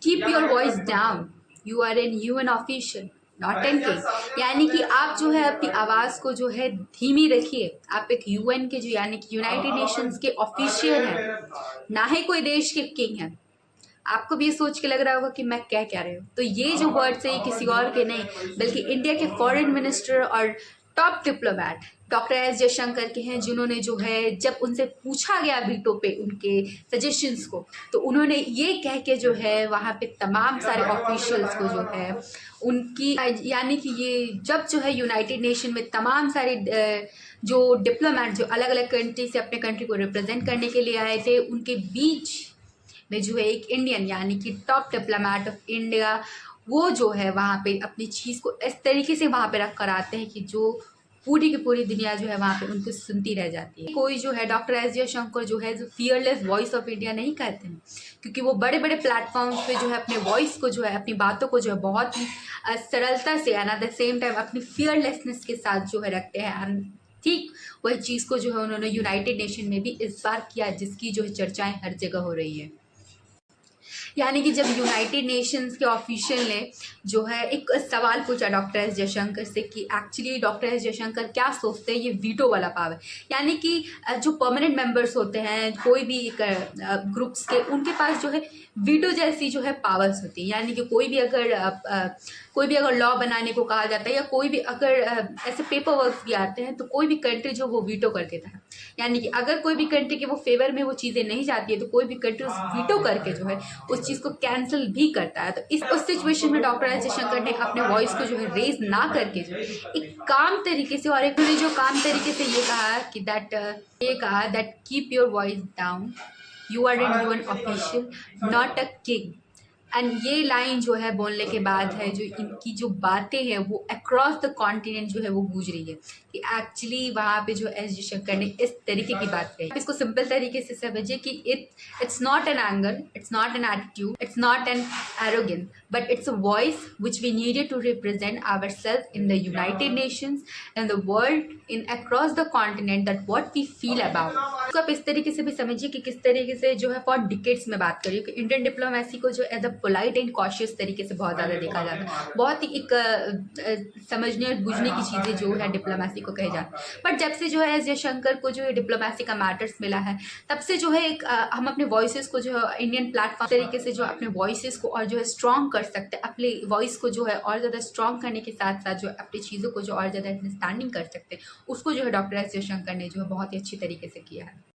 Keep your voice down, you are an UN official not an king. यानी कि आप जो है अपनी आवाज़ को जो है धीमी रखिए। आप एक यूएन के जो यानी कि यूनाइटेड नेशंस के ऑफिशियल हैं, ना ही कोई देश के किंग हैं। आपको भी ये सोच के लग रहा होगा कि मैं क्या रही हूँ। तो ये जो वर्ड्स है ये किसी और के नहीं बल्कि इंडिया के फॉरेन मिनिस्टर और top diplomat doctor S Jaishankar के हैं, जिन्होंने जो है जब उनसे पूछा गया वीटो पे उनके सजेशंस को, तो उन्होंने ये कह के जो है वहाँ पे तमाम सारे ऑफिशियल्स को जो है उनकी यानी कि ये जब जो है यूनाइटेड नेशन में तमाम सारे जो डिप्लोमैट जो अलग अलग कंट्री से अपने कंट्री को रिप्रेजेंट करने के लिए आए थे, उनके बीच में जो है एक इंडियन यानी कि टॉप डिप्लोमैट ऑफ इंडिया वो जो है वहाँ पे अपनी चीज़ को इस तरीके से वहाँ पे रख कर आते हैं कि जो पूरी की पूरी दुनिया जो है वहाँ पे उनको सुनती रह जाती है। कोई जो है डॉक्टर एस जयशंकर जो है जो फियरलेस वॉइस ऑफ इंडिया नहीं कहते हैं, क्योंकि वो बड़े बड़े प्लेटफॉर्म्स पे जो है अपने वॉइस को जो है अपनी बातों को जो है बहुत ही सरलता से and at the same time अपनी फियरलेसनेस के साथ जो है रखते हैं। ठीक वही चीज़ को जो है उन्होंने यूनाइटेड नेशन में भी इस बार किया, जिसकी जो है चर्चाएं हर जगह हो रही है। यानी कि जब यूनाइटेड नेशंस के ऑफिशियल ने जो है एक सवाल पूछा डॉक्टर एस जयशंकर से कि एक्चुअली डॉक्टर एस जयशंकर क्या सोचते हैं ये वीटो वाला पावर, यानी कि जो परमानेंट मेंबर्स होते हैं कोई भी ग्रुप्स के, उनके पास जो है वीटो जैसी जो है पावर्स होती है। यानी कि कोई भी अगर लॉ बनाने को कहा जाता है या कोई भी अगर ऐसे पेपर वर्क भी आते हैं तो कोई भी कंट्री जो वो वीटो कर देता है। यानी कि अगर कोई भी कंट्री के वो फेवर में वो चीज़ें नहीं जाती है तो कोई भी कंट्री उस वीटो करके जो है उस चीज़ को कैंसिल भी करता है। तो उस सिचुएशन में डॉक्टर एस जयशंकर ने अपने वॉइस को जो है रेज ना करके जो एक काम तरीके से और एक जो काम तरीके से ये कहा that keep your voice down, you are an UN official not a king. And ये लाइन जो है बोलने के बाद है जो इनकी जो बातें हैं वो अक्रॉस द कॉन्टिनेंट जो है वो गूंज रही है कि एक्चुअली वहाँ पे जो एस जयशंकर ने इस तरीके की बात कही। इसको सिंपल तरीके से समझिए कि it's not an anger, it's not an attitude, it's not an arrogance, but it's a voice which we needed to represent our self in the United Nations and the world in across the continent that what we feel about. तो आप इस तरीके से भी समझिए कि किस तरीके से जो है फॉर डिकेड्स में बात करिए कि इंडियन डिप्लोमेसी को जो as a polite and cautious तरीके से बहुत ज़्यादा देखा जाता है। बहुत ही एक समझने और बुझने की चीज़ें जो है डिप्लोमेसी को कहे जाते हैं। बट जब से जो है एस जयशंकर को जो है डिप्लोमेसी का मैटर्स मिला है, तब से जो है एक हम अपने वॉइसेस को जो है इंडियन प्लेटफॉर्म तरीके से जो अपने वॉइसेस को और जो है स्ट्रॉन्ग कर सकते हैं, अपने वॉइस को जो है और ज़्यादा स्ट्रॉन्ग करने के साथ साथ जो अपनी चीज़ों को जो और ज़्यादा अंडरस्टैंडिंग कर सकते हैं, उसको जो है डॉक्टर एस जयशंकर ने जो है बहुत ही अच्छी तरीके से किया है।